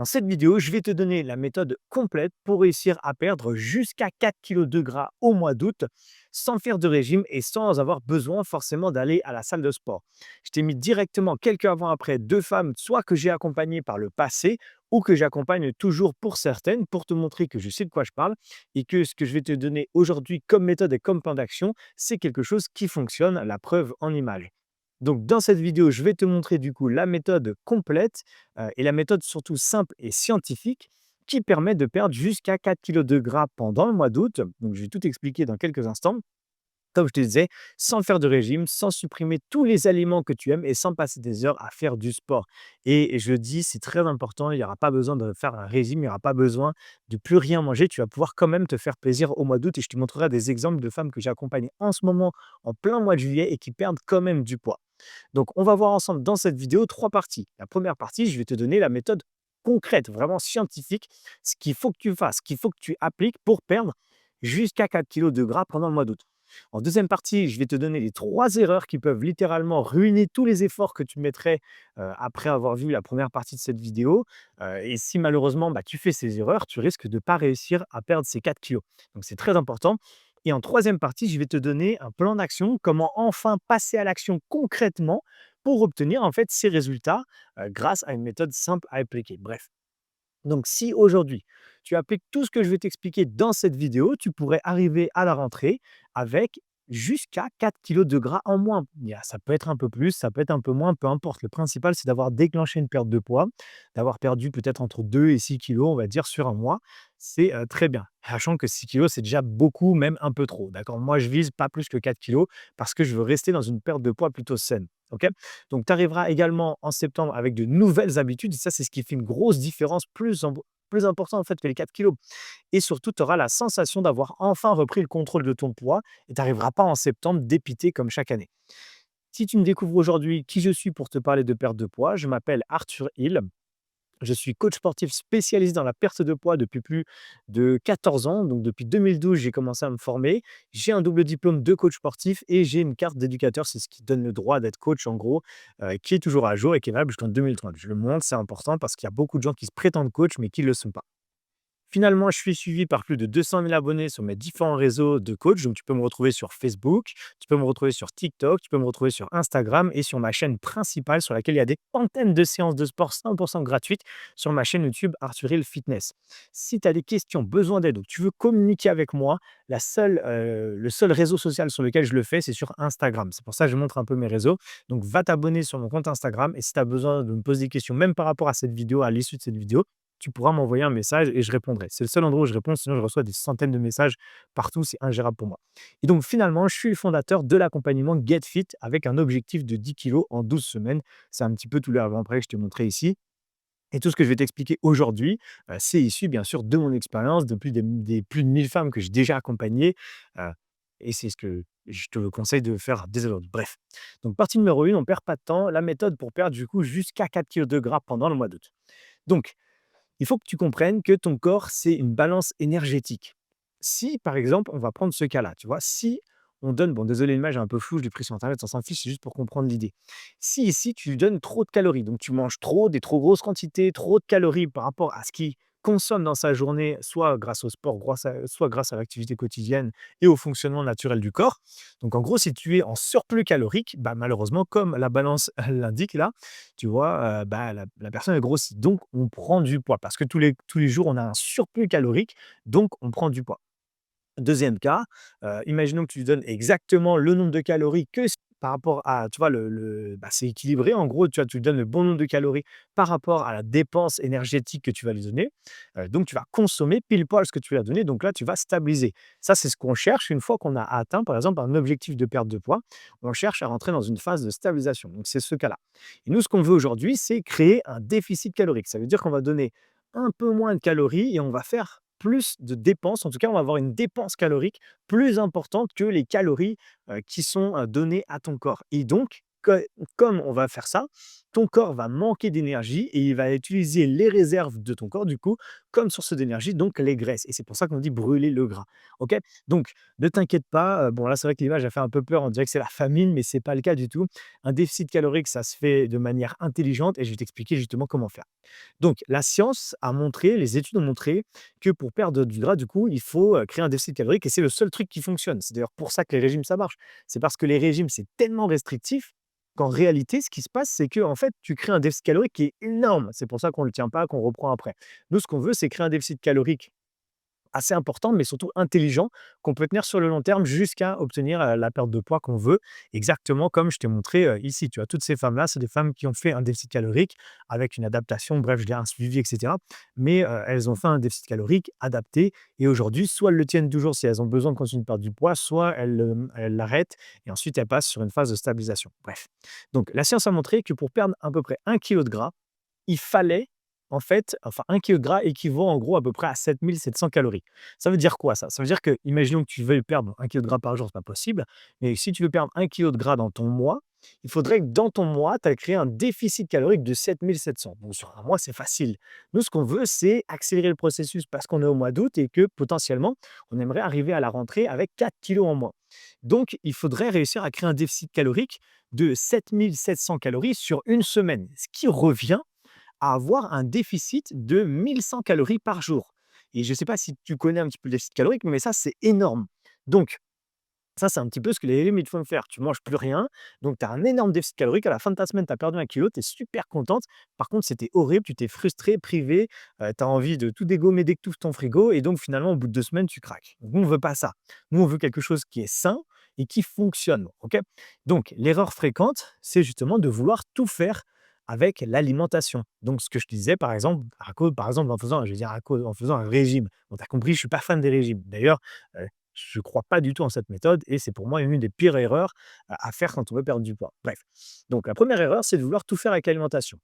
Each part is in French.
Dans cette vidéo, je vais te donner la méthode complète pour réussir à perdre jusqu'à 4 kilos de gras au mois d'août sans faire de régime et sans avoir besoin forcément d'aller à la salle de sport. Je t'ai mis directement quelques avant-après deux femmes, soit que j'ai accompagnées par le passé ou que j'accompagne toujours pour certaines pour te montrer que je sais de quoi je parle et que ce que je vais te donner aujourd'hui comme méthode et comme plan d'action, c'est quelque chose qui fonctionne, la preuve en image. Donc dans cette vidéo, je vais te montrer du coup la méthode complète et la méthode surtout simple et scientifique qui permet de perdre jusqu'à 4 kilos de gras pendant le mois d'août. Donc je vais tout expliquer dans quelques instants. Comme je te disais, sans faire de régime, sans supprimer tous les aliments que tu aimes et sans passer des heures à faire du sport. Et je dis, c'est très important, il n'y aura pas besoin de faire un régime, il n'y aura pas besoin de plus rien manger. Tu vas pouvoir quand même te faire plaisir au mois d'août et je te montrerai des exemples de femmes que j'accompagne en ce moment en plein mois de juillet et qui perdent quand même du poids. Donc, on va voir ensemble dans cette vidéo trois parties. La première partie, je vais te donner la méthode concrète, vraiment scientifique, ce qu'il faut que tu fasses, ce qu'il faut que tu appliques pour perdre jusqu'à 4 kilos de gras pendant le mois d'août. En deuxième partie, je vais te donner les trois erreurs qui peuvent littéralement ruiner tous les efforts que tu mettrais après avoir vu la première partie de cette vidéo. Et si malheureusement tu fais ces erreurs, tu risques de ne pas réussir à perdre ces 4 kilos. Donc c'est très important. Et en troisième partie, je vais te donner un plan d'action, comment enfin passer à l'action concrètement pour obtenir en fait ces résultats grâce à une méthode simple à appliquer. Bref, donc si aujourd'hui tu appliques tout ce que je vais t'expliquer dans cette vidéo, tu pourrais arriver à la rentrée avec jusqu'à 4 kilos de gras en moins. Ça peut être un peu plus, ça peut être un peu moins, peu importe. Le principal, c'est d'avoir déclenché une perte de poids, d'avoir perdu peut-être entre 2 et 6 kilos, on va dire, sur un mois. C'est très bien. Sachant que 6 kilos, c'est déjà beaucoup, même un peu trop. D'accord. Moi, je vise pas plus que 4 kilos parce que je veux rester dans une perte de poids plutôt saine. OK. Donc, tu arriveras également en septembre avec de nouvelles habitudes. Et ça, c'est ce qui fait une grosse différence plus importante en fait que les 4 kilos. Et surtout, tu auras la sensation d'avoir enfin repris le contrôle de ton poids et tu n'arriveras pas en septembre dépité comme chaque année. Si tu me découvres aujourd'hui qui je suis pour te parler de perte de poids, je m'appelle Arthur Hill. Je suis coach sportif spécialisé dans la perte de poids depuis plus de 14 ans. Donc, depuis 2012, j'ai commencé à me former. J'ai un double diplôme de coach sportif et j'ai une carte d'éducateur. C'est ce qui donne le droit d'être coach, en gros, qui est toujours à jour et qui est valable jusqu'en 2030. Je le montre, c'est important parce qu'il y a beaucoup de gens qui se prétendent coach, mais qui ne le sont pas. Finalement, je suis suivi par plus de 200 000 abonnés sur mes différents réseaux de coach. Donc, tu peux me retrouver sur Facebook, tu peux me retrouver sur TikTok, tu peux me retrouver sur Instagram et sur ma chaîne principale sur laquelle il y a des centaines de séances de sport 100% gratuites sur ma chaîne YouTube Arthur Hill Fitness. Si tu as des questions, besoin d'aide ou que tu veux communiquer avec moi, le seul réseau social sur lequel je le fais, c'est sur Instagram. C'est pour ça que je montre un peu mes réseaux. Donc, va t'abonner sur mon compte Instagram et si tu as besoin de me poser des questions, même par rapport à cette vidéo, à l'issue de cette vidéo, tu pourras m'envoyer un message et je répondrai. C'est le seul endroit où je réponds, sinon je reçois des centaines de messages partout, c'est ingérable pour moi. Et donc finalement, je suis le fondateur de l'accompagnement Get Fit avec un objectif de 10 kilos en 12 semaines. C'est un petit peu tout l'avant-après que je t'ai montré ici. Et tout ce que je vais t'expliquer aujourd'hui, c'est issu bien sûr de mon expérience, depuis des plus de 1000 femmes que j'ai déjà accompagnées. euh, et c'est ce que je te conseille de faire dès aujourd'hui. Bref, donc partie numéro 1, on ne perd pas de temps. La méthode pour perdre du coup jusqu'à 4 kilos de gras pendant le mois d'août. Donc, il faut que tu comprennes que ton corps, c'est une balance énergétique. Si, par exemple, on va prendre ce cas-là, tu vois, si on donne, bon, désolé, l'image est un peu floue, je l'ai pris sur Internet, on s'en fiche, c'est juste pour comprendre l'idée. Si ici, tu lui donnes trop de calories, donc tu manges trop, des trop grosses quantités, trop de calories par rapport à ce qu'il consomme dans sa journée, soit grâce au sport, soit grâce à l'activité quotidienne et au fonctionnement naturel du corps. Donc, en gros, si tu es en surplus calorique, malheureusement, comme la balance l'indique là, tu vois, la personne est grossit. Donc, on prend du poids parce que tous les jours, on a un surplus calorique, donc on prend du poids. Deuxième cas, imaginons que tu lui donnes exactement le nombre de calories que par rapport à, tu vois, c'est équilibré. En gros, tu lui donnes le bon nombre de calories par rapport à la dépense énergétique que tu vas lui donner. Donc, tu vas consommer pile poil ce que tu lui as donné. Donc là, tu vas stabiliser. Ça, c'est ce qu'on cherche une fois qu'on a atteint, par exemple, un objectif de perte de poids. On cherche à rentrer dans une phase de stabilisation. Donc, c'est ce cas-là. Et nous, ce qu'on veut aujourd'hui, c'est créer un déficit calorique. Ça veut dire qu'on va donner un peu moins de calories et on va faire plus de dépenses. En tout cas, on va avoir une dépense calorique plus importante que les calories qui sont données à ton corps. Et donc, co comme on va faire ça, ton corps va manquer d'énergie et il va utiliser les réserves de ton corps, du coup, comme source d'énergie, donc les graisses et c'est pour ça qu'on dit brûler le gras. OK? Donc ne t'inquiète pas, bon là, c'est vrai que l'image a fait un peu peur, on dirait que c'est la famine, mais c'est pas le cas du tout. Un déficit calorique, ça se fait de manière intelligente et je vais t'expliquer justement comment faire. Donc la science a montré, les études ont montré que pour perdre du gras, du coup, il faut, créer un déficit calorique et c'est le seul truc qui fonctionne. C'est d'ailleurs pour ça que les régimes, ça marche. C'est parce que les régimes, c'est tellement restrictif qu'en réalité, ce qui se passe, c'est que en fait, tu crées un déficit calorique qui est énorme. C'est pour ça qu'on ne le tient pas, qu'on reprend après. Nous, ce qu'on veut, c'est créer un déficit calorique assez important, mais surtout intelligent, qu'on peut tenir sur le long terme jusqu'à obtenir, la perte de poids qu'on veut. Exactement comme je t'ai montré, ici. Tu vois? Toutes ces femmes-là, c'est des femmes qui ont fait un déficit calorique avec une adaptation, bref, je dirais un suivi et cetera. Mais, elles ont fait un déficit calorique adapté et aujourd'hui, soit elles le tiennent toujours si elles ont besoin de continuer de perdre du poids, soit elles l'arrêtent et ensuite elles passent sur une phase de stabilisation. Bref. Donc la science a montré que pour perdre à peu près 1 kilo de gras, il fallait en fait, enfin 1 kilo de gras équivaut en gros à peu près à 7 700 calories. Ça veut dire quoi ça? Ça veut dire que, imaginons que tu veuilles perdre 1 kilo de gras par jour, c'est pas possible, mais si tu veux perdre 1 kilo de gras dans ton mois, il faudrait que dans ton mois, tu aies créé un déficit calorique de 7 700. Donc sur un mois, c'est facile. Nous, ce qu'on veut, c'est accélérer le processus parce qu'on est au mois d'août et que potentiellement, on aimerait arriver à la rentrée avec 4 kilos en moins. Donc, il faudrait réussir à créer un déficit calorique de 7 700 calories sur une semaine, ce qui revient à avoir un déficit de 1 100 calories par jour et je ne sais pas si tu connais un petit peu le déficit calorique, mais ça, c'est énorme. Donc ça, c'est un petit peu ce que les régimes, ils te font faire. Tu manges plus rien, donc tu as un énorme déficit calorique. À la fin de ta semaine, tu as perdu 1 kilo, tu es super contente. Par contre, c'était horrible, tu t'es frustrée, privée, tu as envie de tout dégommer dès que tu ouvres ton frigo et donc finalement, au bout de 2 semaines, tu craques. Donc nous, on veut pas ça. Nous, on veut quelque chose qui est sain et qui fonctionne, OK? Donc l'erreur fréquente, c'est justement de vouloir tout faire avec l'alimentation. Donc ce que je te disais, par exemple, par exemple, en faisant, je vais dire en faisant un régime. Bon, tu as compris, je suis pas fan des régimes. D'ailleurs, je ne crois pas du tout en cette méthode et c'est pour moi une des pires erreurs à faire quand on veut perdre du poids. Bref, donc la première erreur, c'est de vouloir tout faire avec l'alimentation.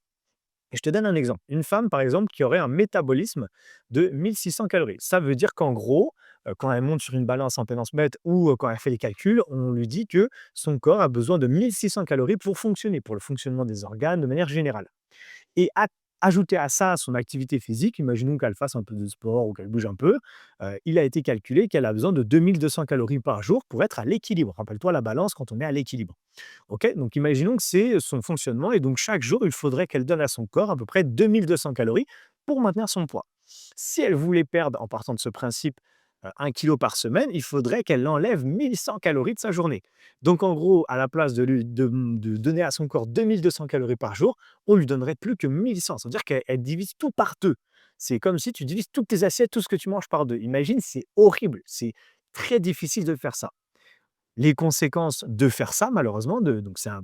Et je te donne un exemple. Une femme, par exemple, qui aurait un métabolisme de 1 600 calories. Ça veut dire qu'en gros, quand elle monte sur une balance en pédance mètre ou quand elle fait les calculs, on lui dit que son corps a besoin de 1 600 calories pour fonctionner, pour le fonctionnement des organes de manière générale. Et ajouter à ça son activité physique, imaginons qu'elle fasse un peu de sport ou qu'elle bouge un peu, il a été calculé qu'elle a besoin de 2 200 calories par jour pour être à l'équilibre. Rappelle-toi la balance quand on est à l'équilibre. OK? Donc imaginons que c'est son fonctionnement et donc chaque jour, il faudrait qu'elle donne à son corps à peu près 2 200 calories pour maintenir son poids. Si elle voulait perdre, en partant de ce principe, 1 kilo par semaine, il faudrait qu'elle enlève 1 100 calories de sa journée. Donc en gros, à la place de donner à son corps 2 200 calories par jour, on lui donnerait plus que 1 100. Ça veut dire qu'elle divise tout par 2. C'est comme si tu divises toutes tes assiettes, tout ce que tu manges par 2. Imagine, c'est horrible, c'est très difficile de faire ça. Les conséquences de faire ça malheureusement, donc c'est un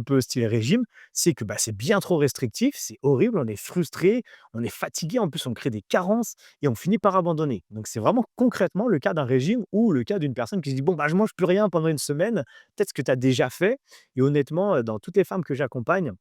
peu style régime, c'est que, bah, c'est bien trop restrictif, c'est horrible, on est frustré, on est fatigué, en plus on crée des carences et on finit par abandonner. Donc c'est vraiment concrètement le cas d'un régime ou le cas d'une personne qui se dit: «Bon, bah, je mange plus rien pendant une semaine». Peut-être ce que tu as déjà fait et honnêtement, dans toutes les femmes que j'accompagne,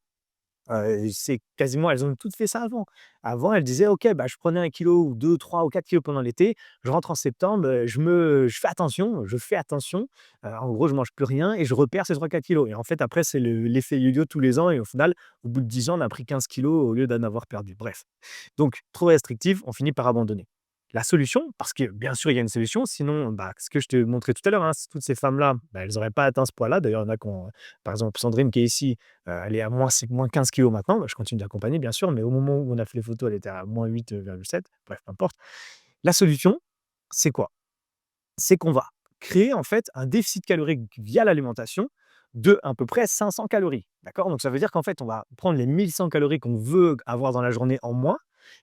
c'est quasiment elles ont toutes fait ça avant. Avant, elles disaient: «OK, bah, je prenais 1 kilo ou 2, 3 ou 4 kilos pendant l'été. Je rentre en septembre, je fais attention, en gros, je mange plus rien et je reperds ces 3 4 kilos et en fait, après, c'est l'effet yo-yo tous les ans et au final, au bout de 10 ans, on a pris 15 kilos au lieu d'en avoir perdu. Bref, donc trop restrictif, on finit par abandonner. La solution, parce que bien sûr, il y a une solution, sinon, bah, ce que je te montrais tout à l'heure, hein, toutes ces femmes-là, bah, elles n'auraient pas atteint ce poids-là. D'ailleurs, il y en a qui ont, par exemple, Sandrine qui est ici, elle est à moins 15 kilos maintenant. Bah, je continue d'accompagner, bien sûr, mais au moment où on a fait les photos, elle était à -8,7. Bref, peu importe. La solution, c'est quoi? C'est qu'on va créer en fait un déficit calorique via l'alimentation de à peu près 500 calories. D'accord? Donc ça veut dire qu'en fait, on va prendre les 1 100 calories qu'on veut avoir dans la journée en moins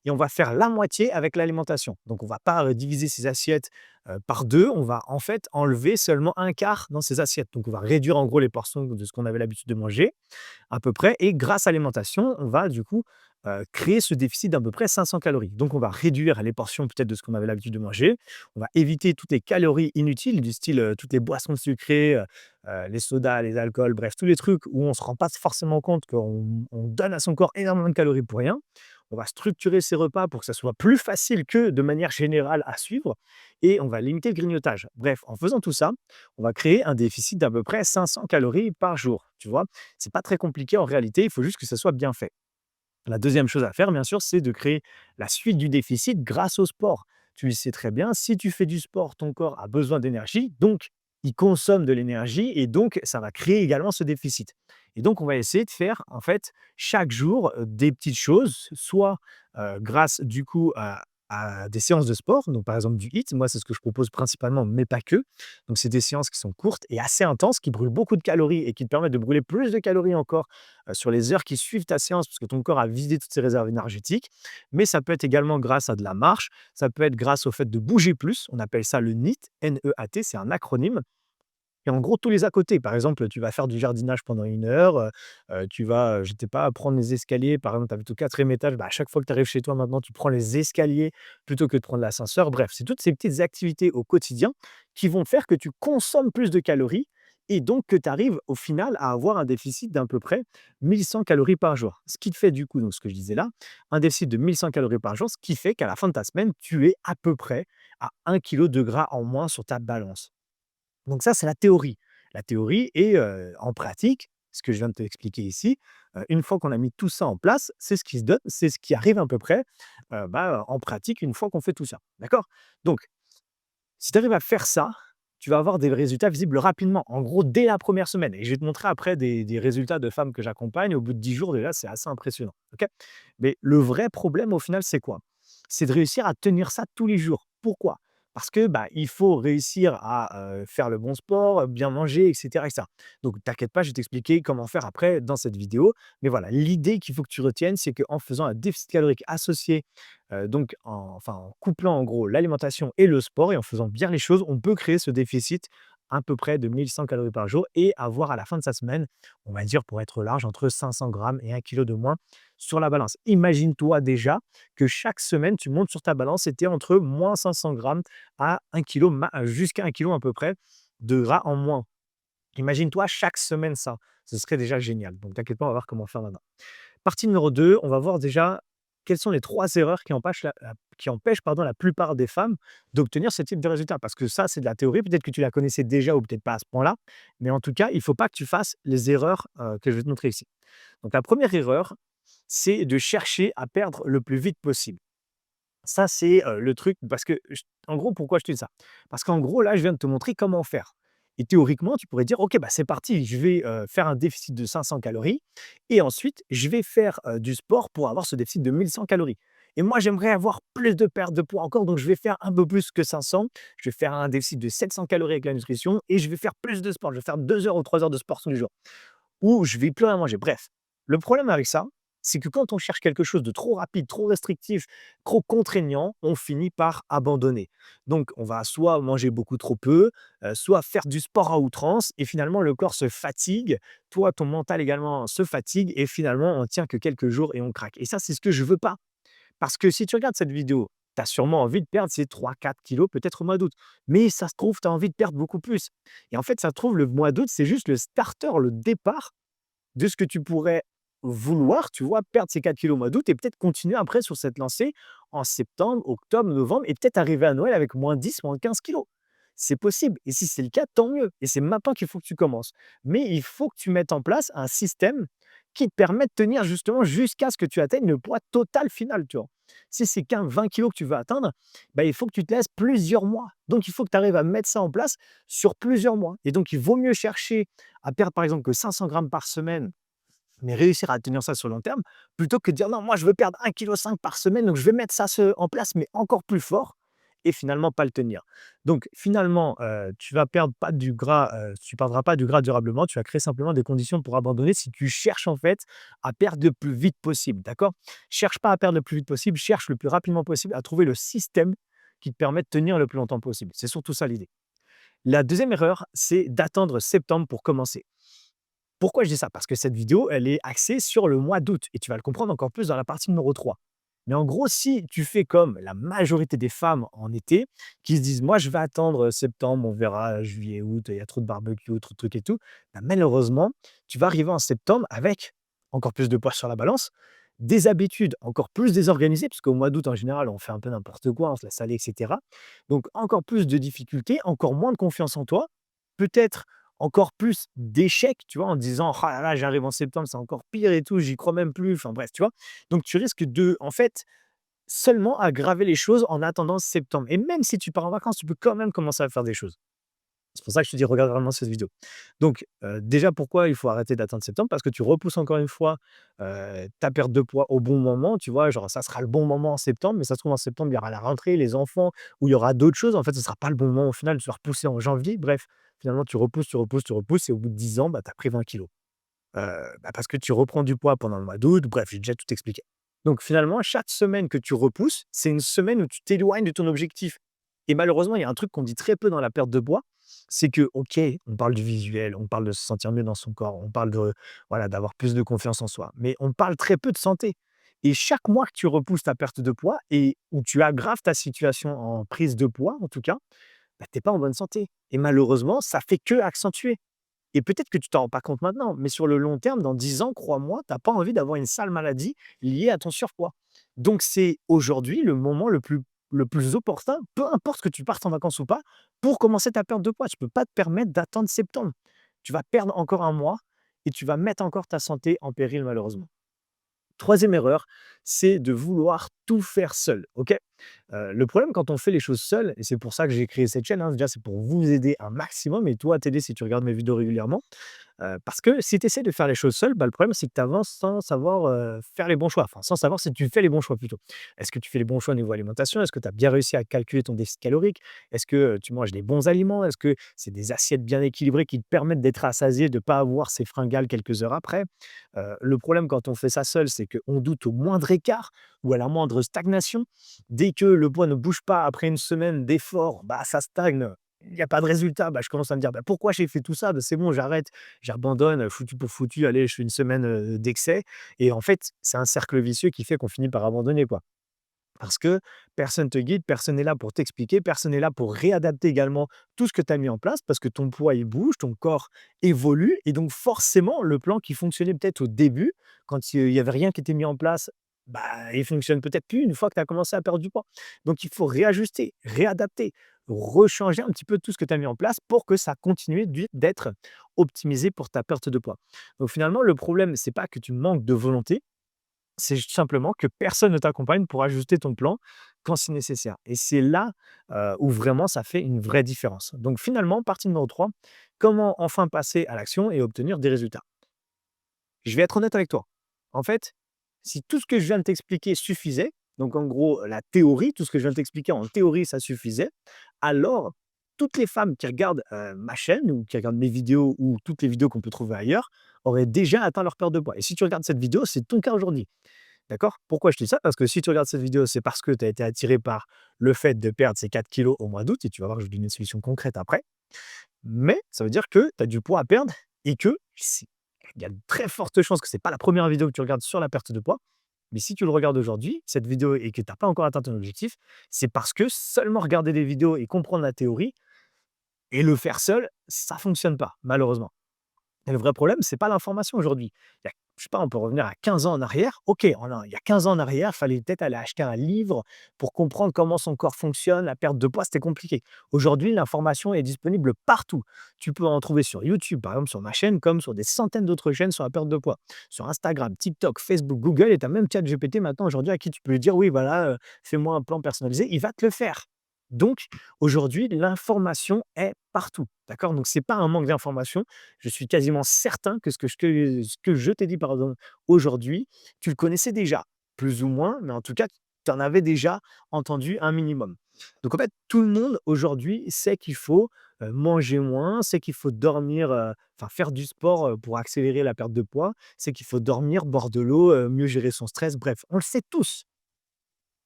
et on va faire la moitié avec l'alimentation. Donc on va pas, diviser ces assiettes, par 2, on va en fait enlever seulement un quart dans ces assiettes. Donc on va réduire en gros les portions de ce qu'on avait l'habitude de manger à peu près et grâce à l'alimentation, on va du coup, créer ce déficit d'à peu près 500 calories. Donc on va réduire les portions peut-être de ce qu'on avait l'habitude de manger. On va éviter toutes les calories inutiles du style, toutes les boissons sucrées, les sodas, les alcools, bref tous les trucs où on ne se rend pas forcément compte qu'on donne à son corps énormément de calories pour rien. On va structurer ses repas pour que ça soit plus facile que de manière générale à suivre et on va limiter le grignotage. Bref, en faisant tout ça, on va créer un déficit d'à peu près 500 calories par jour, tu vois? C'est pas très compliqué en réalité, il faut juste que ça soit bien fait. La deuxième chose à faire, bien sûr, c'est de créer la suite du déficit grâce au sport. Tu le sais très bien, si tu fais du sport, ton corps a besoin d'énergie, donc il consomme de l'énergie et donc ça va créer également ce déficit. Et donc, on va essayer de faire, en fait, chaque jour, des petites choses, soit grâce du coup à des séances de sport, donc par exemple du HIIT, moi c'est ce que je propose principalement, mais pas que. Donc, c'est des séances qui sont courtes et assez intenses, qui brûlent beaucoup de calories et qui te permettent de brûler plus de calories encore sur les heures qui suivent ta séance, parce que ton corps a vidé toutes ses réserves énergétiques. Mais ça peut être également grâce à de la marche, ça peut être grâce au fait de bouger plus. On appelle ça le NEAT, N-E-A-T, c'est un acronyme. Et en gros, tous les à côté. Par exemple, tu vas faire du jardinage pendant 1 heure, tu vas, je sais pas, prendre les escaliers. Par exemple, tu habites au 4e étage, bah, à chaque fois que tu arrives chez toi maintenant, tu prends les escaliers plutôt que de prendre l'ascenseur. Bref, c'est toutes ces petites activités au quotidien qui vont faire que tu consommes plus de calories et donc que tu arrives au final à avoir un déficit d'à peu près 1 100 calories par jour. Ce qui te fait du coup, donc ce que je disais là, un déficit de 1 100 calories par jour, ce qui fait qu'à la fin de ta semaine, tu es à peu près à 1 kilo de gras en moins sur ta balance. Donc ça, c'est la théorie. La théorie et en pratique, ce que je viens de t'expliquer ici, une fois qu'on a mis tout ça en place, c'est ce qui se donne, c'est ce qui arrive à peu près, en pratique une fois qu'on fait tout ça. D'accord? Donc, si tu arrives à faire ça, tu vas avoir des résultats visibles rapidement. En gros, dès la première semaine et je vais te montrer après des résultats de femmes que j'accompagne. Au bout de 10 jours, déjà, c'est assez impressionnant, OK? Mais le vrai problème, au final, c'est quoi? C'est de réussir à tenir ça tous les jours. Pourquoi? Parce que, bah, il faut réussir à, faire le bon sport, bien manger et cetera. Donc t'inquiète pas, je vais t'expliquer comment faire après dans cette vidéo. Mais voilà, l'idée qu'il faut que tu retiennes, c'est qu'en faisant un déficit calorique associé donc en couplant en gros l'alimentation et le sport et en faisant bien les choses, on peut créer ce déficit à peu près de 1 100 calories par jour et avoir à la fin de sa semaine, on va dire pour être large, entre 500 grammes et 1 kilo de moins sur la balance. Imagine-toi déjà que chaque semaine, tu montes sur ta balance et tu es entre moins 500 grammes à 1 kilo, jusqu'à 1 kilo à peu près de gras en moins. Imagine-toi chaque semaine ça, ce serait déjà génial. Donc t'inquiète pas, on va voir comment faire maintenant. Partie numéro 2, on va voir déjà quelles sont les 3 erreurs qui empêchent pardon, la plupart des femmes d'obtenir ce type de résultat. Parce que ça, c'est de la théorie, peut-être que tu la connaissais déjà ou peut-être pas à ce point-là, mais en tout cas, il ne faut pas que tu fasses les erreurs, que je vais te montrer ici. Donc la première erreur, c'est de chercher à perdre le plus vite possible. Ça, c'est, le truc parce que en gros, pourquoi je te dis ça? Parce qu'en gros, là, je viens de te montrer comment faire et théoriquement, tu pourrais dire: «OK, bah, c'est parti, je vais, faire un déficit de 500 calories et ensuite je vais faire, du sport pour avoir ce déficit de 1 100 calories et moi, j'aimerais avoir plus de perte de poids encore, donc je vais faire un peu plus que 500. Je vais faire un déficit de 700 calories avec la nutrition et je vais faire plus de sport. Je vais faire 2 heures ou 3 heures de sport tous les jours». Ou je vais plus rien manger. Bref, le problème avec ça, c'est que quand on cherche quelque chose de trop rapide, trop restrictif, trop contraignant, on finit par abandonner. Donc, on va soit manger beaucoup trop peu, soit faire du sport à outrance et finalement le corps se fatigue. Toi, ton mental également se fatigue et finalement on tient que quelques jours et on craque. Et ça, c'est ce que je veux pas. Parce que si tu regardes cette vidéo, tu as sûrement envie de perdre ces 3 4 kilos peut-être au mois d'août. Mais ça se trouve, tu as envie de perdre beaucoup plus. Et en fait, ça se trouve, le mois d'août, c'est juste le starter, le départ de ce que tu pourrais vouloir, tu vois, perdre ces 4 kilos au mois d'août et peut-être continuer après sur cette lancée en septembre, octobre, novembre et peut-être arriver à Noël avec -10, -15 kilos. C'est possible et si c'est le cas, tant mieux et c'est maintenant qu'il faut que tu commences. Mais il faut que tu mettes en place un système qui te permet de tenir justement jusqu'à ce que tu atteignes le poids total final, tu vois? Si c'est 20 kilos que tu veux atteindre, bah, il faut que tu te laisses plusieurs mois. Donc il faut que tu arrives à mettre ça en place sur plusieurs mois et donc il vaut mieux chercher à perdre par exemple que 500 grammes par semaine, mais réussir à tenir ça sur le long terme, plutôt que de dire: «Non, moi je veux perdre 1,5 kg par semaine, donc je vais mettre ça en place, mais encore plus fort» et finalement pas le tenir. Donc finalement, tu vas perdre pas du gras, tu perdras pas du gras durablement, tu vas créer simplement des conditions pour abandonner si tu cherches en fait à perdre le plus vite possible, d'accord? Cherche pas à perdre le plus vite possible, cherche le plus rapidement possible à trouver le système qui te permet de tenir le plus longtemps possible. C'est surtout ça l'idée. La deuxième erreur, c'est d'attendre septembre pour commencer. Pourquoi je dis ça? Parce que cette vidéo, elle est axée sur le mois d'août et tu vas le comprendre encore plus dans la partie numéro 3. Mais en gros, si tu fais comme la majorité des femmes en été, qui se disent: «Moi, je vais attendre septembre, on verra juillet, août, il y a trop de barbecue, trop de trucs et tout», bah, malheureusement, tu vas arriver en septembre avec encore plus de poids sur la balance, des habitudes encore plus désorganisées, parce qu'au mois d'août, en général, on fait un peu n'importe quoi, on se laisse aller, et cetera. Donc encore plus de difficultés, encore moins de confiance en toi, peut-être encore plus d'échecs, tu vois? En disant: «Oh là là, j'arrive en septembre, c'est encore pire et tout, j'y crois même plus», enfin bref, tu vois? Donc tu risques de, en fait, seulement aggraver les choses en attendant septembre, et même si tu pars en vacances, tu peux quand même commencer à faire des choses. C'est pour ça que je te dis: «Regarde vraiment cette vidéo». Donc, déjà, pourquoi il faut arrêter d'attendre septembre? Parce que tu repousses encore une fois, ta perte de poids au bon moment, tu vois? Genre, ça sera le bon moment en septembre, mais ça se trouve en septembre, il y aura la rentrée, les enfants, ou il y aura d'autres choses. En fait, ce sera pas le bon moment au final, tu vas repousser en janvier. Bref, finalement, tu repousses, tu repousses, tu repousses, et au bout de 10 ans, bah, tu as pris 20 kilos. Parce que tu reprends du poids pendant le mois d'août. Bref, j'ai déjà tout expliqué. Donc finalement, chaque semaine que tu repousses, c'est une semaine où tu t'éloignes de ton objectif. Et malheureusement, il y a un truc qu'on dit très peu dans la perte de poids, c'est que, OK, on parle du visuel, on parle de se sentir mieux dans son corps, on parle de, voilà, d'avoir plus de confiance en soi, mais on parle très peu de santé. Et chaque mois que tu repousses ta perte de poids et où tu aggraves ta situation en prise de poids, en tout cas, bah, tu es pas en bonne santé. Et malheureusement, ça fait que accentuer. Et peut-être que tu t'en rends pas compte maintenant, mais sur le long terme, dans 10 ans, crois-moi, tu as pas envie d'avoir une sale maladie liée à ton surpoids. Donc c'est aujourd'hui le moment le plus opportun, peu importe que tu partes en vacances ou pas, pour commencer ta perte de poids. Tu peux pas te permettre d'attendre septembre. Tu vas perdre encore un mois et tu vas mettre encore ta santé en péril malheureusement. Troisième erreur, c'est de vouloir tout faire seul, OK? Le problème quand on fait les choses seul, et c'est pour ça que j'ai créé cette chaîne, hein, déjà c'est pour vous aider un maximum et toi t'aider si tu regardes mes vidéos régulièrement. Parce que si tu essaies de faire les choses seul, bah, le problème, c'est que tu avances sans savoir, faire les bons choix, enfin, sans savoir si tu fais les bons choix plutôt. Est-ce que tu fais les bons choix au niveau alimentation? Est-ce que tu as bien réussi à calculer ton déficit calorique? Est-ce que, tu manges des bons aliments? Est-ce que c'est des assiettes bien équilibrées qui te permettent d'être rassasié, de ne pas avoir ces fringales quelques heures après? Le problème quand on fait ça seul, c'est qu'on doute au moindre écart ou à la moindre stagnation. Dès que le poids ne bouge pas après une semaine d'effort, bah, ça stagne, il y a pas de résultat. Bah, je commence à me dire: «Bah, pourquoi j'ai fait tout ça? Bah, c'est bon, j'arrête». J'abandonne, foutu pour foutu, allez, je fais une semaine, d'excès, et en fait, c'est un cercle vicieux qui fait qu'on finit par abandonner, quoi. Parce que personne te guide, personne n'est là pour t'expliquer, personne n'est là pour réadapter également tout ce que tu as mis en place parce que ton poids, il bouge, ton corps évolue, et donc forcément, le plan qui fonctionnait peut-être au début, quand il y avait rien qui était mis en place, bah, il fonctionne peut-être plus une fois que tu as commencé à perdre du poids. Donc il faut réajuster, réadapter, rechanger un petit peu tout ce que tu as mis en place pour que ça continue d'être optimisé pour ta perte de poids. Donc finalement, le problème, c'est pas que tu manques de volonté, c'est juste simplement que personne ne t'accompagne pour ajuster ton plan quand c'est nécessaire, et c'est là, où vraiment ça fait une vraie différence. Donc finalement, partie numéro 3, comment enfin passer à l'action et obtenir des résultats? Je vais être honnête avec toi. En fait, si tout ce que je viens de t'expliquer suffisait, donc en gros la théorie, tout ce que je viens de t'expliquer en théorie, ça suffisait, alors toutes les femmes qui regardent, ma chaîne ou qui regardent mes vidéos ou toutes les vidéos qu'on peut trouver ailleurs, auraient déjà atteint leur perte de poids, et si tu regardes cette vidéo, c'est ton cas aujourd'hui. D'accord? Pourquoi je te dis ça? Parce que si tu regardes cette vidéo, c'est parce que tu as été attiré par le fait de perdre ces 4 kilos au mois d'août, et tu vas voir que je vais te donner une solution concrète après. Mais ça veut dire que tu as du poids à perdre et que il y a de très fortes chances que c'est pas la première vidéo que tu regardes sur la perte de poids. Mais si tu le regardes aujourd'hui, cette vidéo, et que tu as pas encore atteint ton objectif, c'est parce que seulement regarder des vidéos et comprendre la théorie et le faire seul, ça fonctionne pas, malheureusement. Et le vrai problème, c'est pas l'information aujourd'hui. Il y a, je sais pas, on peut revenir à 15 ans en arrière. OK, il y a 15 ans en arrière, il fallait peut-être aller acheter un livre pour comprendre comment son corps fonctionne. La perte de poids, c'était compliqué. Aujourd'hui, l'information est disponible partout. Tu peux en trouver sur YouTube, par exemple sur ma chaîne, comme sur des centaines d'autres chaînes sur la perte de poids. Sur Instagram, TikTok, Facebook, Google, et tu as même ChatGPT maintenant aujourd'hui à qui tu peux lui dire: «Oui, voilà, fais-moi un plan personnalisé», il va te le faire. Donc aujourd'hui, l'information est partout, d'accord? Donc c'est pas un manque d'information. Je suis quasiment certain que ce que je t'ai dit, pardon, aujourd'hui, tu le connaissais déjà, plus ou moins, mais en tout cas, tu en avais déjà entendu un minimum. Donc en fait, tout le monde aujourd'hui sait qu'il faut, manger moins, sait qu'il faut dormir, enfin faire du sport, pour accélérer la perte de poids, sait qu'il faut dormir, boire de l'eau, mieux gérer son stress, bref, on le sait tous.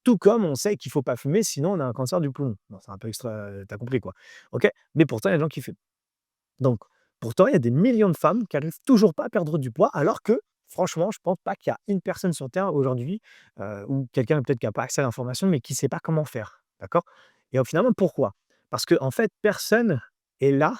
Tout comme on sait qu'il faut pas fumer, sinon on a un cancer du poumon. Bon, c'est un peu extra, tu compris quoi, OK? Mais pourtant, il y a des gens qui fument. Donc, pourtant, il y a des millions de femmes qui arrivent toujours pas à perdre du poids, alors que, franchement, je pense pas qu'il y a une personne sur terre aujourd'hui, ou quelqu'un peut-être qui a pas accès à l'information, mais qui sait pas comment faire, d'accord? Finalement, pourquoi? Parce que en fait, personne est là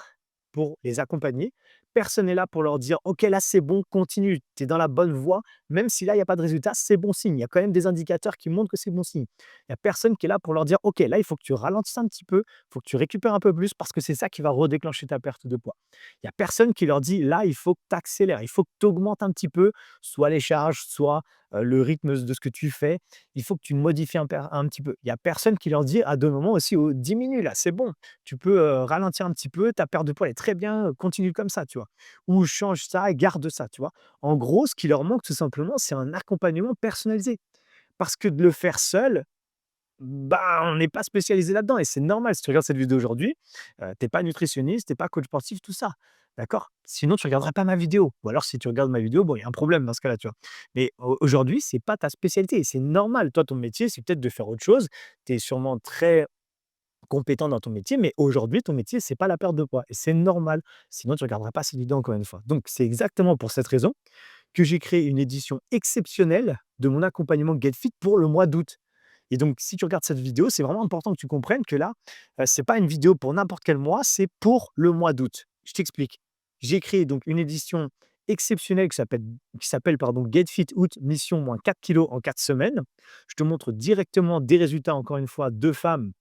pour les accompagner, personne n'est là pour leur dire: «OK, là, c'est bon, continue, tu es dans la bonne voie». Même si là, il y a pas de résultat, c'est bon signe. Il y a quand même des indicateurs qui montrent que c'est bon signe. Il y a personne qui est là pour leur dire: «OK, là, il faut que tu ralentisses un petit peu, il faut que tu récupères un peu plus parce que c'est ça qui va redéclencher ta perte de poids». Il y a personne qui leur dit: «Là, il faut que tu accélères, il faut que tu augmentes un petit peu, soit les charges, soit, le rythme de ce que tu fais. Il faut que tu modifies un petit peu». Il y a personne qui leur dit à 2 moments aussi: «Oh, diminue là, c'est bon, tu peux, ralentir un petit peu, ta perte de poids elle est très bien, continue comme ça», tu vois? Ou change ça et garde ça, tu vois? En gros, ce qui leur manque tout simplement, c'est un accompagnement personnalisé. Parce que de le faire seul, bah, on n'est pas spécialisé là-dedans et c'est normal. Si tu regardes cette vidéo aujourd'hui, tu pas nutritionniste, t'es pas coach sportif, tout ça, d'accord? Sinon tu regarderais pas ma vidéo ou alors si tu regardes ma vidéo, bon, il y a un problème dans ce cas-là, tu vois? Mais aujourd'hui, c'est pas ta spécialité et c'est normal. Toi, ton métier, c'est peut-être de faire autre chose. Tu es sûrement très compétent dans ton métier, mais aujourd'hui, ton métier, c'est pas la perte de poids et c'est normal. Sinon, tu regarderais pas cette vidéo encore une fois. Donc c'est exactement pour cette raison que j'ai créé une édition exceptionnelle de mon accompagnement Get Fit pour le mois d'août. Et donc, si tu regardes cette vidéo, c'est vraiment important que tu comprennes que là, c'est pas une vidéo pour n'importe quel mois, c'est pour le mois d'août. Je t'explique. J'ai créé donc une édition exceptionnelle qui s'appelle pardon, Get Fit Août mission moins 4 kilos en 4 semaines. Je te montre directement des résultats, encore une fois, de femmes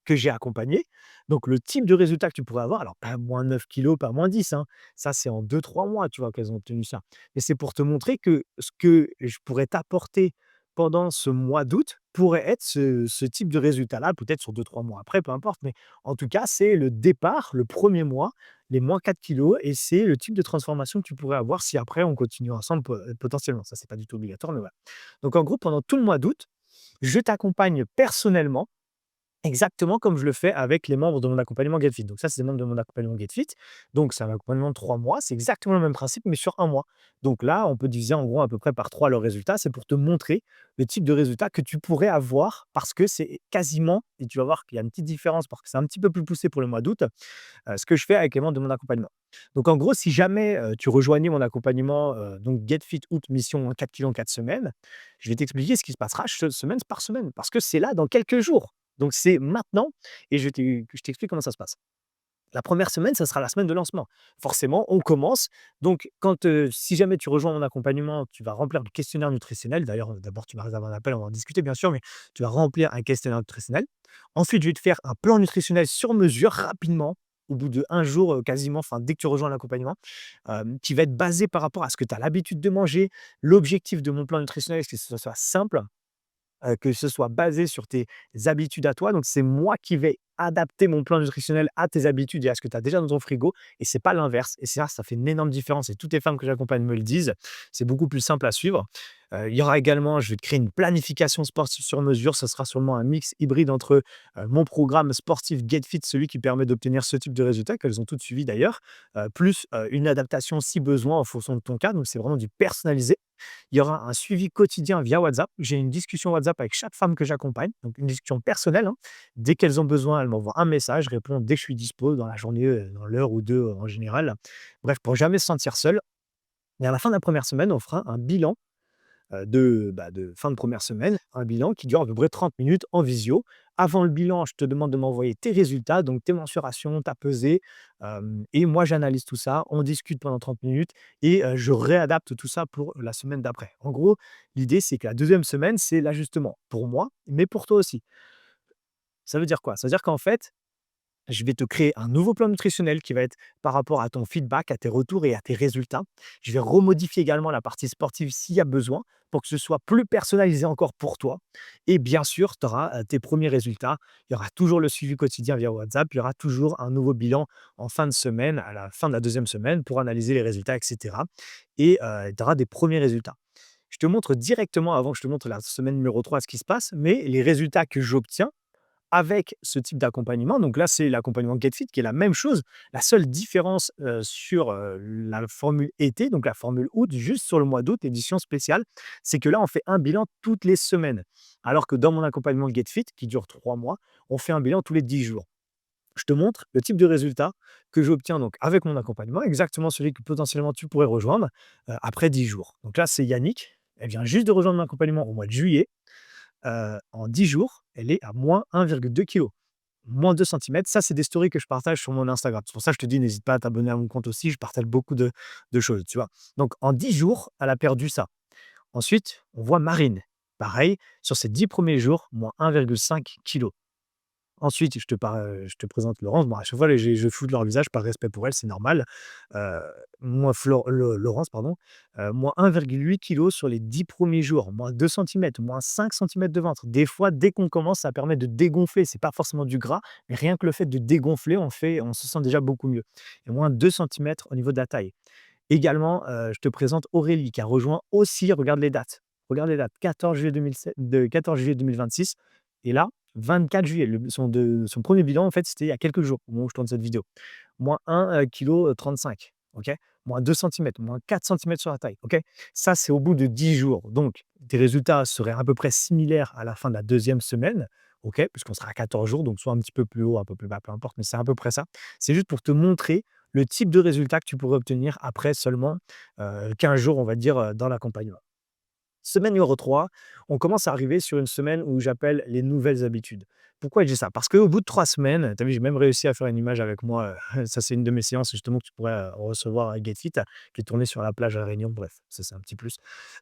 que j'ai accompagnées. Donc le type de résultat que tu pourrais avoir, alors pas moins 9 kilos, pas moins 10, hein. Ça, c'est en 2 3 mois, tu vois, qu'elles ont obtenu ça. Mais c'est pour te montrer que ce que je pourrais t'apporter pendant ce mois d'août pourrait être ce type de résultat-là, peut-être sur 2 3 mois après, peu importe. Mais en tout cas, c'est le départ, le premier mois, les moins 4 kilos et c'est le type de transformation que tu pourrais avoir si après on continue ensemble potentiellement. Ça, c'est pas du tout obligatoire, mais voilà. Donc en gros, pendant tout le mois d'août, je t'accompagne personnellement. Exactement comme je le fais avec les membres de mon accompagnement Get Fit. Donc ça, c'est des membres de mon accompagnement Get Fit. Donc c'est un accompagnement de 3 mois. C'est exactement le même principe, mais sur un mois. Donc là, on peut diviser en gros à peu près par 3 leurs résultats. C'est pour te montrer le type de résultat que tu pourrais avoir parce que c'est quasiment, et tu vas voir qu'il y a une petite différence parce que c'est un petit peu plus poussé pour le mois d'août, ce que je fais avec les membres de mon accompagnement. Donc en gros, si jamais, tu rejoignais mon accompagnement, donc Get Fit Août mission 4 kilogrammes en 4 semaines, je vais t'expliquer ce qui se passera semaine par semaine parce que c'est là dans quelques jours. Donc c'est maintenant et je t'explique comment ça se passe. La première semaine, ça sera la semaine de lancement. Forcément, on commence. Donc, si jamais tu rejoins mon accompagnement, tu vas remplir le questionnaire nutritionnel. D'ailleurs, d'abord, tu vas réserver un appel, on va en discuter bien sûr, mais tu vas remplir un questionnaire nutritionnel. Ensuite, je vais te faire un plan nutritionnel sur mesure rapidement, au bout de 1 jour, quasiment, enfin, dès que tu rejoins l'accompagnement, qui va être basé par rapport à ce que tu as l'habitude de manger. L'objectif de mon plan nutritionnel, c'est que ce soit simple, que ce soit basé sur tes habitudes à toi. Donc, c'est moi qui vais adapter mon plan nutritionnel à tes habitudes et à ce que tu as déjà dans ton frigo et c'est pas l'inverse et ça fait une énorme différence et toutes les femmes que j'accompagne me le disent. C'est beaucoup plus simple à suivre. Il y aura également je vais te créer une planification sportive sur mesure. Ce sera sûrement un mix hybride entre, mon programme sportif Get Fit, celui qui permet d'obtenir ce type de résultats qu'elles ont toutes suivi d'ailleurs, plus, une adaptation si besoin en fonction de ton cas. Donc c'est vraiment du personnalisé. Il y aura un suivi quotidien via WhatsApp. J'ai une discussion WhatsApp avec chaque femme que j'accompagne, donc une discussion personnelle, hein. Dès qu'elles ont besoin, elles m'envoient un message, je réponds dès que je suis dispo dans la journée, dans l'heure ou 2 en général. Bref, pour jamais se sentir seule et à la fin de la première semaine, on fera un bilan de fin de première semaine, un bilan qui dure à peu près 30 minutes en visio. Avant le bilan, je te demande de m'envoyer tes résultats, donc tes mensurations, ta pesée, et moi j'analyse tout ça, on discute pendant 30 minutes et je réadapte tout ça pour la semaine d'après. En gros, l'idée, c'est que la deuxième semaine, c'est l'ajustement pour moi, mais pour toi aussi. Ça veut dire quoi? Ça veut dire qu'en fait, je vais te créer un nouveau plan nutritionnel qui va être par rapport à ton feedback, à tes retours et à tes résultats. Je vais remodifier également la partie sportive s'il y a besoin pour que ce soit plus personnalisé encore pour toi. Et bien sûr, tu auras tes premiers résultats. Il y aura toujours le suivi quotidien via WhatsApp. Il y aura toujours un nouveau bilan en fin de semaine, à la fin de la deuxième semaine, pour analyser les résultats, etc. Et tu auras des premiers résultats. Je te montre directement, avant que je te montre la semaine numéro 3 ce qui se passe, mais les résultats que j'obtiens avec ce type d'accompagnement. Donc là, c'est l'accompagnement Get Fit qui est la même chose. La seule différence, sur, la formule été, donc la formule août, juste sur le mois d'août, édition spéciale, c'est que là, on fait un bilan toutes les semaines. Alors que dans mon accompagnement Get Fit, qui dure 3 mois, on fait un bilan tous les 10 jours. Je te montre le type de résultat que j'obtiens donc avec mon accompagnement, exactement celui que potentiellement tu pourrais rejoindre, après 10 jours. Donc là, c'est Yannick, elle vient juste de rejoindre mon accompagnement au mois de juillet. En 10 jours, elle est à -1,2 kg. moins 2 centimètres. Ça, c'est des stories que je partage sur mon Instagram. C'est pour ça que je te dis, n'hésite pas à t'abonner à mon compte aussi. Je partage beaucoup de choses, tu vois. Donc, en 10 jours, elle a perdu ça. Ensuite, on voit Marine. Pareil, sur ces 10 premiers jours, moins 1,5 kg. Ensuite, je te présente Laurence. Bon, à chaque fois, je fous de leur visage par respect pour elle, c'est normal. Heu, moi, Laurence, pardon, moins 1,8 kg sur les 10 premiers jours, moins 2 centimètres, moins 5 centimètres de ventre. Des fois, dès qu'on commence, ça permet de dégonfler. C'est pas forcément du gras, mais rien que le fait de dégonfler, on se sent déjà beaucoup mieux et moins 2 centimètres au niveau de la taille. Également, je te présente Aurélie qui a rejoint aussi, regarde les dates, 14 juillet 2007 de 14 juillet 2026 et là, 24 juillet, son 1er bilan, en fait, c'était il y a quelques jours, au moment où je tourne cette vidéo. Moins 1 kg 35, OK? Moins 2 centimètres, moins 4 centimètres sur la taille, OK? Ça, c'est au bout de 10 jours. Donc tes résultats seraient à peu près similaires à la fin de la 2e semaine, OK? Puisqu'on sera à 14 jours, donc soit un petit peu plus haut, un peu plus bas, peu importe, mais c'est à peu près ça. C'est juste pour te montrer le type de résultat que tu pourrais obtenir après seulement, 15 jours, on va dire, dans l'accompagnement. Semaine numéro 3, on commence à arriver sur une semaine où j'appelle les nouvelles habitudes. Pourquoi je dis ça? Parce qu'au bout de 3 semaines, tu as vu, j'ai même réussi à faire une image avec moi, ça c'est une de mes séances justement que tu pourrais, recevoir à GetFit, qui est tournée sur la plage à La Réunion, bref, ça c'est un petit plus.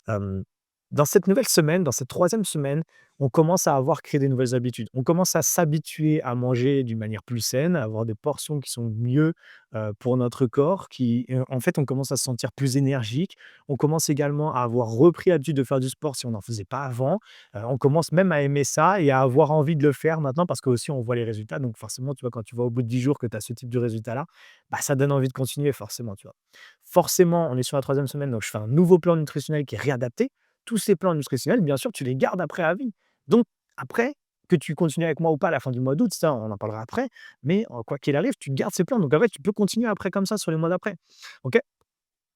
Hem, Dans cette nouvelle semaine, dans cette 3e semaine, on commence à avoir créé des nouvelles habitudes. On commence à s'habituer à manger d'une manière plus saine, à avoir des portions qui sont mieux, pour notre corps, en fait, on commence à se sentir plus énergique. On commence également à avoir repris l'habitude de faire du sport si on n'en faisait pas avant. On commence même à aimer ça et à avoir envie de le faire maintenant parce qu'aussi on voit les résultats. Donc forcément, tu vois, quand tu vois au bout de 10 jours que tu as ce type de résultat-là, bah, ça donne envie de continuer forcément, tu vois? Forcément, on est sur la 3e semaine, donc je fais un nouveau plan nutritionnel qui est réadapté. Tous ces plans nutritionnels, bien sûr, tu les gardes après à vie. Donc après, que tu continues avec moi ou pas à la fin du mois d'août, ça, on en parlera après, mais quoi qu'il arrive, tu gardes ces plans. Donc après, tu peux continuer après comme ça sur les mois d'après. OK?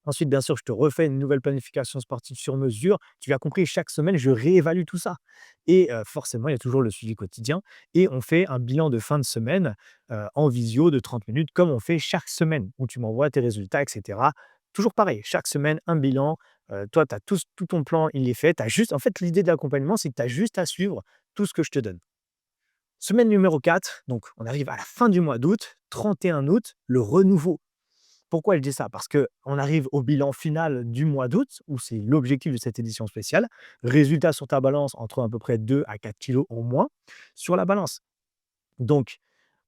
Ensuite, bien sûr, je te refais une nouvelle planification sportive sur mesure. Tu l'as compris, chaque semaine, je réévalue tout ça et forcément, il y a toujours le suivi quotidien et on fait un bilan de fin de semaine, en visio de 30 minutes comme on fait chaque semaine où tu m'envoies tes résultats et cetera. Toujours pareil, chaque semaine, un bilan, toi, tu as tout ton plan, il est fait. Tu juste en fait, l'idée de l'accompagnement, c'est que tu as juste à suivre tout ce que je te donne. Semaine numéro 4, donc on arrive à la fin du mois d'août, 31 août, le renouveau. Pourquoi je dis ça? Parce qu'on arrive au bilan final du mois d'août, où c'est l'objectif de cette édition spéciale. Résultat sur ta balance entre à peu près 2 à 4 kilos en moins sur la balance. Donc,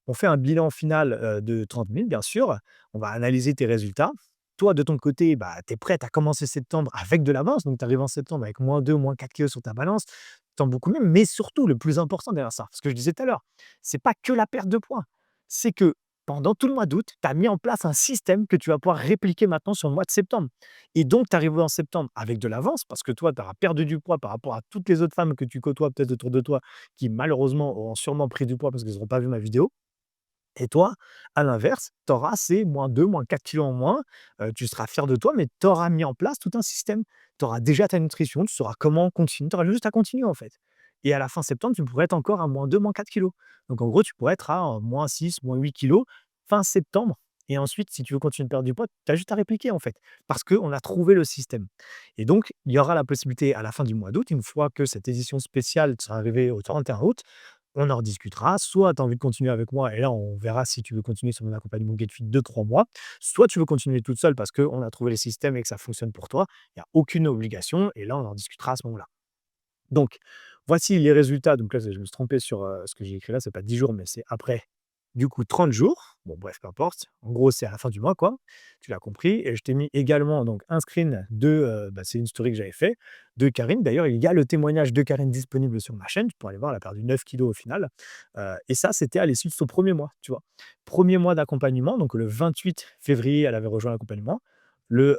on fait un bilan final, de 30 minutes, bien sûr. On va analyser tes résultats. Toi, de ton côté, bah, tu es prête à commencer septembre avec de l'avance. Donc, tu arrives en septembre avec -2, -4 kilos sur ta balance. Tu sens beaucoup mieux. Mais surtout, le plus important derrière ça, ce que je disais tout à l'heure, c'est pas que la perte de poids. C'est que pendant tout le mois d'août, tu as mis en place un système que tu vas pouvoir répliquer maintenant sur le mois de septembre. Et donc, tu arrives en septembre avec de l'avance parce que toi, tu auras perdu du poids par rapport à toutes les autres femmes que tu côtoies peut-être autour de toi qui malheureusement auront sûrement pris du poids parce qu'elles n'auront pas vu ma vidéo. Et toi, à l'inverse, tu auras ces -2, -4 kilos en moins, tu seras fier de toi, mais tu auras mis en place tout un système. Tu auras déjà ta nutrition, tu sauras comment continuer, tu auras juste à continuer, en fait. Et à la fin septembre, tu pourrais être encore à -2, -4 kilos. Donc en gros, tu pourrais être à, -6, -8 kilos fin septembre et ensuite, si tu veux continuer de perdre du poids, tu as juste à répliquer, en fait, parce qu'on a trouvé le système. Et donc, il y aura la possibilité à la fin du mois d'août, une fois que cette édition spéciale sera arrivée au 31 août, on en rediscutera. Soit tu as envie de continuer avec moi et là, on verra si tu veux continuer sur mon accompagnement GetFit de 3 mois. Soit tu veux continuer toute seule parce qu'on a trouvé les systèmes et que ça fonctionne pour toi. Il y a aucune obligation et là, on en discutera à ce moment-là. Donc, voici les résultats. Donc là, je me suis trompé sur, ce que j'ai écrit là, c'est pas 10 jours, mais c'est après, du coup, 30 jours. Bon bref, peu importe. En gros, c'est à la fin du mois, quoi. Tu l'as compris et je t'ai mis également donc un screen de, bah, c'est une story que j'avais fait, de Karine. D'ailleurs, il y a le témoignage de Karine disponible sur ma chaîne. Tu pourras aller voir, elle a perdu 9 kilos au final, et ça, c'était à l'issue de son premier mois, tu vois? Premier mois d'accompagnement, donc le 28 février, elle avait rejoint l'accompagnement. Le,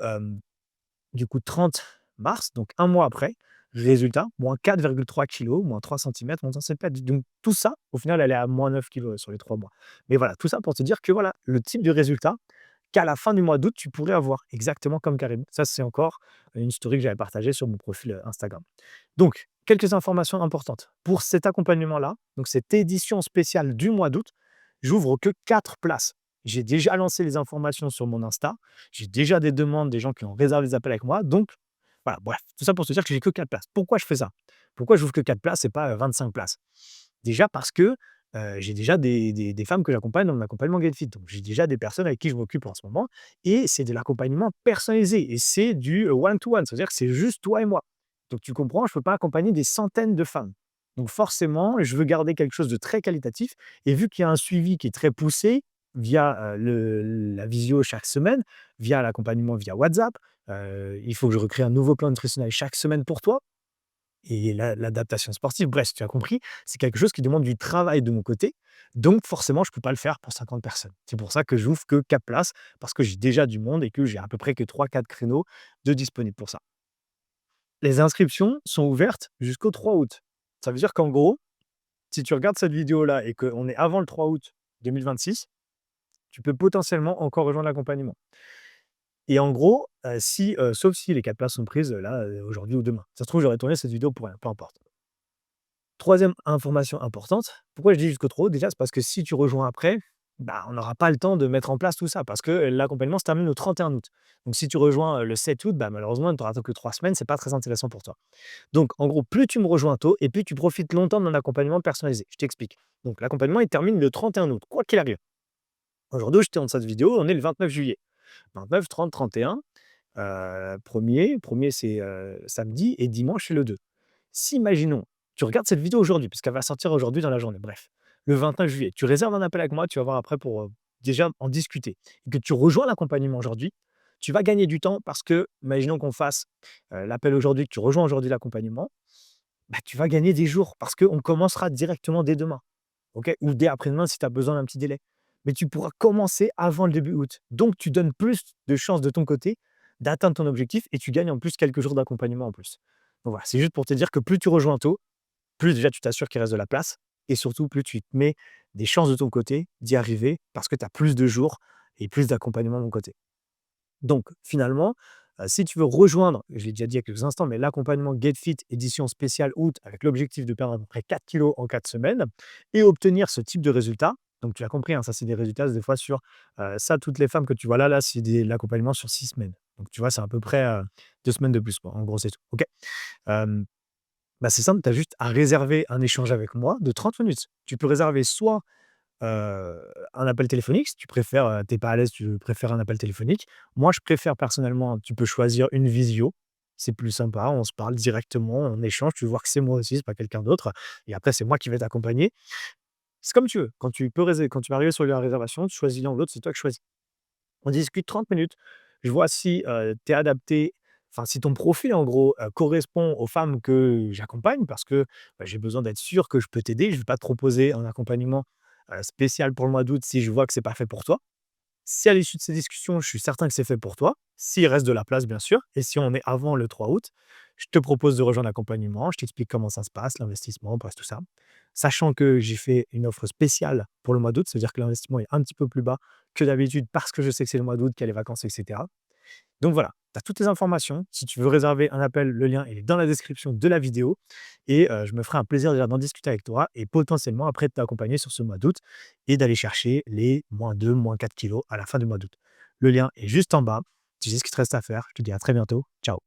du coup, 30 mars, donc un mois après, résultat, moins 4,3 kilos, moins 3 centimètres, moins 1 centimètre. Donc tout ça, au final, elle est à moins 9 kilos sur les 3 mois. Mais voilà, tout ça pour te dire que voilà, le type de résultat qu'à la fin du mois d'août, tu pourrais avoir, exactement comme Karim. Ça, c'est encore une story que j'avais partagée sur mon profil, Instagram. Donc, quelques informations importantes. Pour cet accompagnement-là, donc cette édition spéciale du mois d'août, j'ouvre que 4 places. J'ai déjà lancé les informations sur mon Insta. J'ai déjà des demandes, des gens qui ont réservé des appels avec moi. Donc, voilà, bref, tout ça pour te dire que j'ai que 4 places. Pourquoi je fais ça? Pourquoi j'ouvre que 4 places et pas 25 places? Déjà parce que j'ai déjà des femmes que j'accompagne dans mon accompagnement Get Fit. Donc j'ai déjà des personnes avec qui je m'occupe en ce moment et c'est de l'accompagnement personnalisé et c'est du one to one, c'est-à-dire que c'est juste toi et moi. Donc tu comprends, je ne peux pas accompagner des centaines de femmes. Donc forcément, je veux garder quelque chose de très qualitatif et vu qu'il y a un suivi qui est très poussé via, la visio chaque semaine, via l'accompagnement via WhatsApp, il faut que je recrée un nouveau plan nutritionnel chaque semaine pour toi et l'adaptation sportive, bref, tu as compris, c'est quelque chose qui demande du travail de mon côté, donc forcément, je ne peux pas le faire pour 50 personnes. C'est pour ça que j'ouvre que 4 places, parce que j'ai déjà du monde et que j'ai à peu près que 3-4 créneaux de disponibles pour ça. Les inscriptions sont ouvertes jusqu'au 3 août. Ça veut dire qu'en gros, si tu regardes cette vidéo-là et qu'on est avant le 3 août 2026, tu peux potentiellement encore rejoindre l'accompagnement. Et en gros, si, sauf si les 4 places sont prises, là, aujourd'hui ou demain. Ça se trouve, j'aurais tourné cette vidéo pour rien, peu importe. Troisième information importante, pourquoi je dis jusqu'au trop haut? Déjà, c'est parce que si tu rejoins après, bah, on n'aura pas le temps de mettre en place tout ça parce que l'accompagnement se termine le 31 août. Donc si tu rejoins, le 7 août, bah, malheureusement, tu auras que 3 semaines, c'est pas très intéressant pour toi. Donc en gros, plus tu me rejoins tôt et plus tu profites longtemps de mon accompagnement personnalisé. Je t'explique. Donc l'accompagnement, il termine le 31 août, quoi qu'il arrive. Aujourd'hui, je tourne cette vidéo, on est le 29 juillet. 29, 30, 31, 1er c'est, samedi et dimanche, c'est le 2. Si, imaginons, tu regardes cette vidéo aujourd'hui, puisqu'elle va sortir aujourd'hui dans la journée, bref, le 29 juillet, tu réserves un appel avec moi, tu vas voir après pour, déjà en discuter et que tu rejoins l'accompagnement aujourd'hui, tu vas gagner du temps parce que, imaginons qu'on fasse, l'appel aujourd'hui, que tu rejoins aujourd'hui l'accompagnement, bah, tu vas gagner des jours parce qu'on commencera directement dès demain, OK? Ou dès après-demain si tu as besoin d'un petit délai. Mais tu pourras commencer avant le début août. Donc tu donnes plus de chances de ton côté d'atteindre ton objectif et tu gagnes en plus quelques jours d'accompagnement en plus. Donc voilà, c'est juste pour te dire que plus tu rejoins tôt, plus déjà tu t'assures qu'il reste de la place et surtout plus tu te mets des chances de ton côté d'y arriver parce que tu as plus de jours et plus d'accompagnement de mon côté. Donc finalement, si tu veux rejoindre, je l'ai déjà dit il y a quelques instants, mais l'accompagnement Get Fit édition spéciale août avec l'objectif de perdre à peu près 4 kilos en 4 semaines et obtenir ce type de résultat. Donc tu as compris, hein, ça c'est des résultats des fois sur, ça toutes les femmes que tu vois là, c'est l'accompagnement sur 6 semaines. Donc tu vois, c'est à peu près, 2 semaines de plus quoi, en gros c'est tout, OK? Hem Bah, c'est simple, tu as juste à réserver un échange avec moi de 30 minutes. Tu peux réserver soit, un appel téléphonique, si tu préfères, tu pas à l'aise, tu préfères un appel téléphonique. Moi, je préfère personnellement, tu peux choisir une visio. C'est plus sympa, on se parle directement, on échange, tu vois que c'est moi aussi, c'est pas quelqu'un d'autre et après c'est moi qui vais t'accompagner. C'est comme tu veux. Quand tu vas arriver sur la réservation, tu choisis l'un ou l'autre, c'est toi qui choisis. On discute 30 minutes. Je vois si, tu es adapté, enfin si ton profil en gros, correspond aux femmes que j'accompagne parce que, bah, j'ai besoin d'être sûr que je peux t'aider. Je ne vais pas te proposer un accompagnement, spécial pour le mois d'août si je vois que c'est pas fait pour toi. Si à l'issue de ces discussions, je suis certain que c'est fait pour toi, s'il reste de la place bien sûr et si on est avant le 3 août, je te propose de rejoindre l'accompagnement, je t'explique comment ça se passe, l'investissement, bref tout ça. Sachant que j'ai fait une offre spéciale pour le mois d'août, c'est-à-dire que l'investissement est un petit peu plus bas que d'habitude parce que je sais que c'est le mois d'août, qu'il y a les vacances et cetera. Donc voilà, tu as toutes les informations. Si tu veux réserver un appel, le lien il est dans la description de la vidéo et je me ferai un plaisir déjà d'en discuter avec toi et potentiellement après de t'accompagner sur ce mois d'août et d'aller chercher les -2, -4 kilos à la fin du mois d'août. Le lien est juste en bas. Tu sais ce qu'il te reste à faire. Je te dis à très bientôt. Ciao.